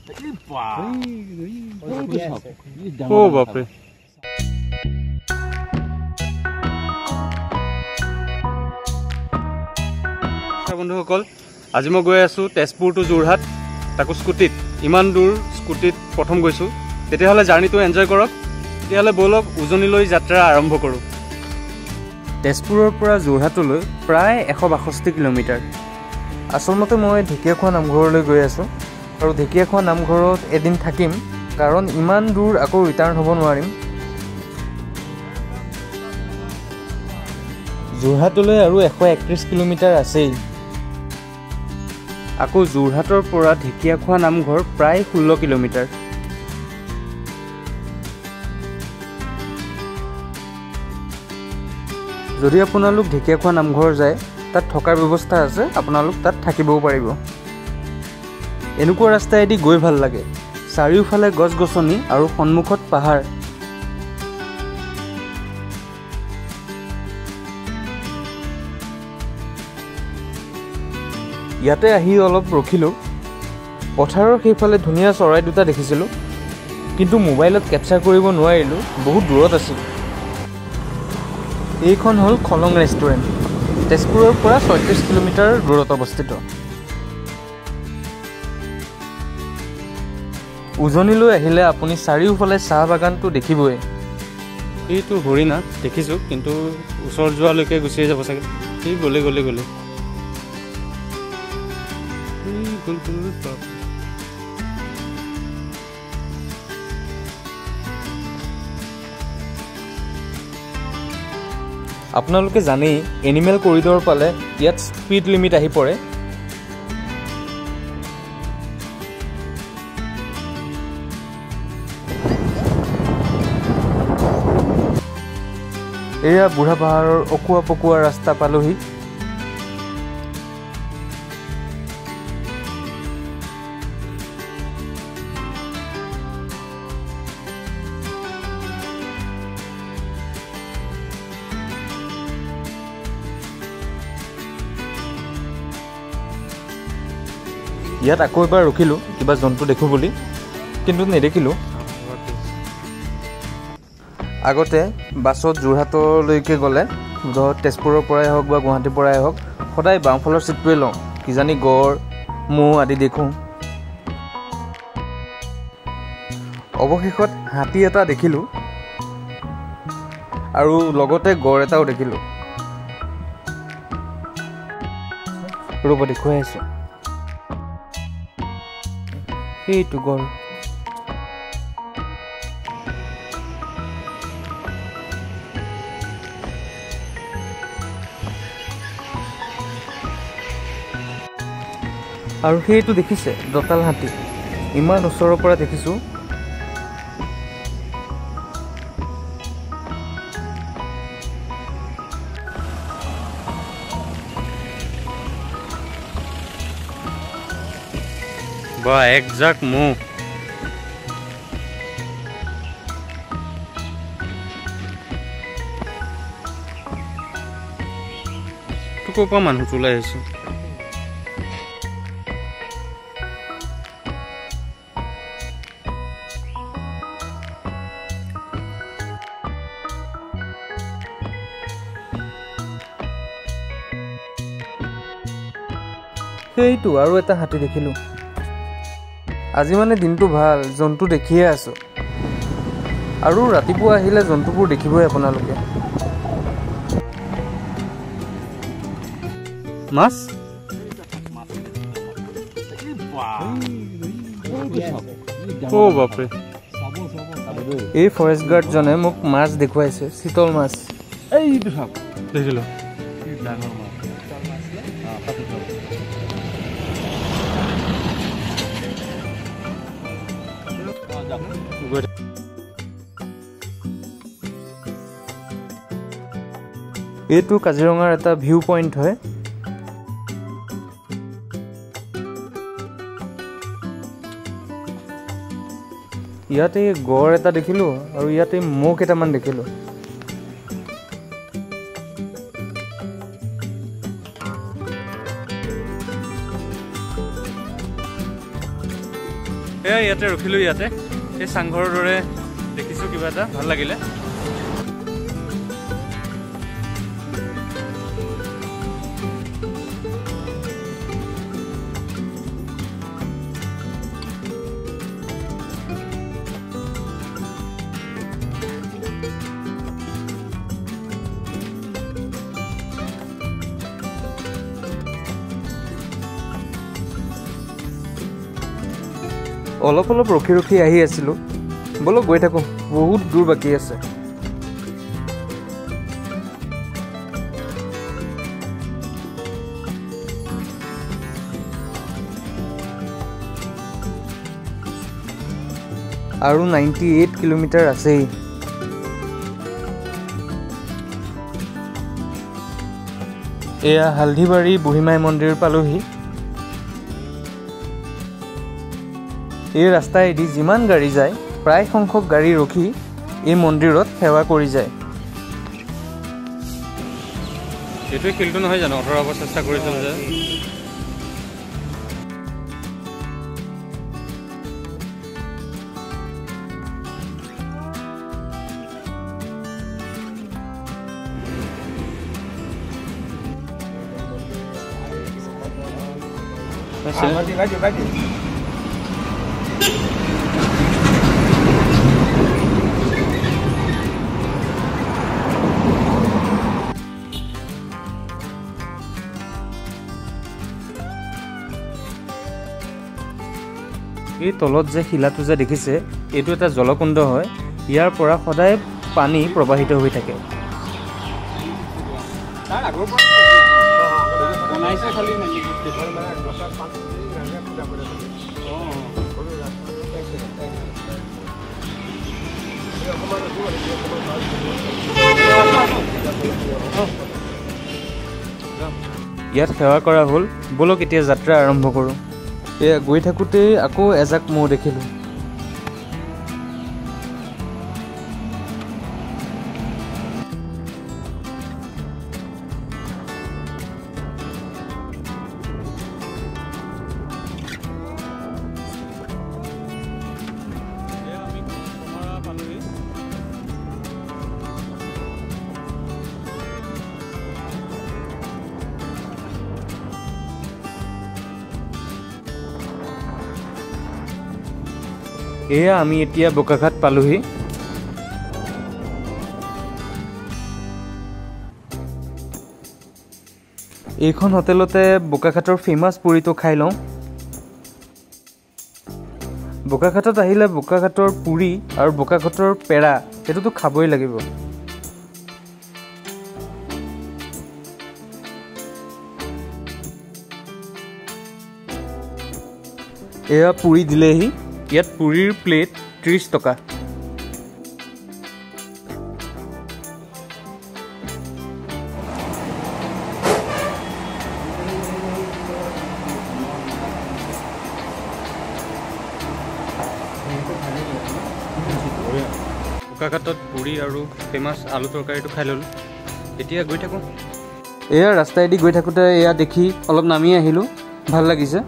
ও বাপৰে বন্ধুসকল আজি মই গৈ আছো তেজপুৰ টু যোৰহাট তাকো স্কুটিত ইমান দূৰ স্কুটিত প্ৰথম গৈছো তেতিয়াহ'লে জাৰ্নিটো এনজয় কৰক তেতিয়াহ'লে বলক উজনিলৈ যাত্ৰা আৰম্ভ কৰোঁ তেজপুৰৰ পৰা যোৰহাটলৈ প্ৰায় 162 কিলোমিটাৰ আচলতে মই ঢেকীয়াখোৱা নামঘৰলৈ গৈ আছোঁ আৰু ঢেকীয়াখোৱা নামঘৰত এদিন থাকিম কাৰণ ইমান দূৰ আকৌ ৰিটাৰ্ণ হ'ব নোৱাৰিম যোৰহাটলৈ আৰু 131 কিলোমিটাৰ আছেই আকৌ যোৰহাটৰ পৰা ঢেকীয়াখোৱা নামঘৰ প্ৰায় 16 কিলোমিটাৰ যদি আপোনালোক ঢেকীয়াখোৱা নামঘৰ যায় তাত থকাৰ ব্যৱস্থা আছে আপোনালোক তাত থাকিবও পাৰিব এনেকুৱা ৰাস্তাইদি গৈ ভাল লাগে চাৰিওফালে গছ-গছনি আৰু সন্মুখত পাহাৰ ইয়াতে আহি অলপ ৰখিলোঁ পথাৰৰ সেইফালে ধুনীয়া চৰাই দুটা দেখিছিলোঁ কিন্তু মোবাইলত কেপচাৰ কৰিব নোৱাৰিলোঁ বহুত দূৰত আছিল এইখন হ'ল খলং ৰেষ্টুৰেণ্ট তেজপুৰৰ পৰা 36 কিলোমিটাৰ দূৰত অৱস্থিত উজনিলৈ আহিলে আপুনি চাৰিওফালে চাহ বাগানটো দেখিবই এইটো হৰিণা দেখিছোঁ কিন্তু ওচৰ যোৱালৈকে গুচিয়ে যাব চাগে এই গ'লে আপোনালোকে জানেই এনিমেল কৰিডৰ পালে ইয়াত স্পীড লিমিট আহি পৰে এয়া বুঢ়া পাহাৰৰ অকুৱা পকুৱা ৰাস্তা পালোহি ইয়াত আকৌ এবাৰ ৰখিলোঁ কিবা জন্তু দেখোঁ বুলি কিন্তু নেদেখিলোঁ আগতে বাছত যোৰহাটলৈকে গ'লে তেজপুৰৰ পৰাই হওক বা গুৱাহাটীৰ পৰাই হওক সদায় বাওঁফালৰ চিটটোৱে লওঁ কিজানি গড় ম'হ আদি দেখোঁ অৱশেষত হাতী এটা দেখিলোঁ আৰু লগতে গড় এটাও দেখিলোঁ ৰ'ব দেখুৱাই আছোঁ এইটো গড় আৰু সেইটো দেখিছে দঁতাল হাতী ইমান ওচৰৰ পৰা দেখিছোঁ বা একজাক ম'হ তো ক'ৰ পৰা মানুহ ওলাই আহিছোঁ সেইটো আৰু এটা হাতী দেখিলোঁ আজি মানে দিনটো ভাল জন্তু দেখিয়ে আছোঁ আৰু ৰাতিপুৱা আহিলে জন্তুবোৰ দেখিবই আপোনালোকে মাছ ও বাপৰে এই ফৰেষ্ট গাৰ্ডজনে মোক মাছ দেখুৱাইছে চিতল মাছ এইটো চাওক দেখিলোঁ এইটো কাজিৰঙাৰ এটা ভিউ পইণ্ট হয় ইয়াতে গড় এটা দেখিলোঁ আৰু ইয়াতে ম'হ কেইটামান দেখিলোঁ এয়া ইয়াতে ৰখিলোঁ ইয়াতে এই চাংঘৰৰ দৰে দেখিছোঁ কিবা এটা ভাল লাগিলে অলপ অলপ ৰখি ৰখি আহি আছিলোঁ ব'লক গৈ থাকোঁ বহুত দূৰ বাকী আছে আৰু 98 কিলোমিটাৰ আছেই এয়া হালধিবাৰী বুঢ়ীমাই মন্দিৰ পালোহি এই ৰাস্তাইদি যিমান গাড়ী যায় প্ৰায় সংখ্যক গাড়ী ৰখি এই মন্দিৰত সেৱা কৰি যায় এইটোৱে শিলটো নহয় জানো অঁতৰাব চেষ্টা কৰিছিল যে এই তলত যে শিলাটো যে দেখিছে এইটো এটা জলকুণ্ড হয় ইয়াৰ পৰা সদায় পানী প্ৰবাহিত হৈ থাকে ইয়াত সেৱা কৰা হ'ল বলক এতিয়া যাত্ৰা আৰম্ভ কৰোঁ এয়া গৈ থাকোঁতেই আকৌ এজাক মৌ দেখিলোঁ এয়া আমি এতিয়া বোকাখাট পালোহি এইখন হোটেলতে বোকাখাটৰ ফেমাছ পুৰিটো খাই লওঁ বোকাখাটত আহিলে বোকাখাটৰ পুৰি আৰু বোকাখাটৰ পেৰা সেইটোতো খাবই লাগিব এয়া পুৰি দিলেহি ইয়াত পুৰিৰ প্লেট 30 টকা বোকাখাটত পুৰি আৰু ফেমাছ আলু তৰকাৰীটো খাই ল'লোঁ এতিয়া গৈ থাকোঁ এয়া ৰাস্তাইদি গৈ থাকোঁতে এয়া দেখি অলপ নামি আহিলোঁ ভাল লাগিছে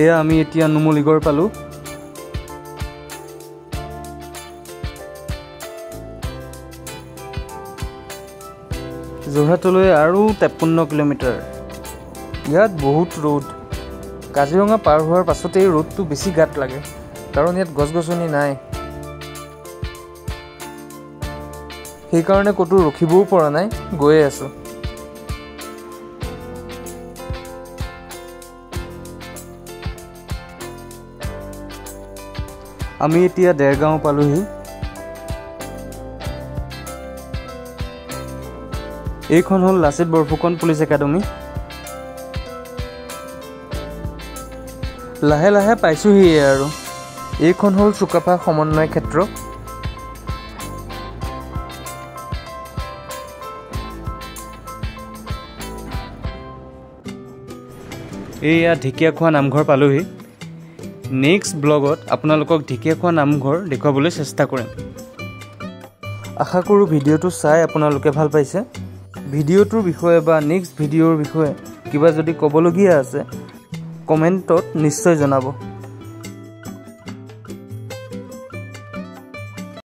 এয়া আমি এতিয়া নুমলীগড় পালোঁ যোৰহাটলৈ আৰু 53 কিলোমিটাৰ ইয়াত বহুত ৰ'দ কাজিৰঙা পাৰ হোৱাৰ পাছতেই ৰ'দটো বেছি গাত লাগে কাৰণ ইয়াত গছ গছনি নাই সেইকাৰণে ক'তো ৰখিবও পৰা নাই গৈয়ে আছোঁ আমি এতিয়া দেৰগাঁও পালোহি এইখন হ'ল লাচিত বৰফুকন পুলিচ একাডেমি লাহে লাহে পাইছোহিয়ে আৰু এইখন হ'ল চুকাফা সমন্বয় ক্ষেত্ৰ এইয়া ঢেকীয়াখোৱা নামঘৰ পালোহি নেক্সট ব্লগত আপোনালোকক ঢেকীয়াখোৱা নামঘৰ দেখুৱাবলৈ চেষ্টা কৰিম। আশা কৰোঁ ভিডিঅ'টো চাই আপোনালোকে ভাল পাইছে। ভিডিঅ'টোৰ বিষয়ে বা নেক্সট ভিডিঅ'ৰ বিষয়ে কিবা যদি ক'বলগীয়া আছে কমেণ্টত নিশ্চয় জনাব।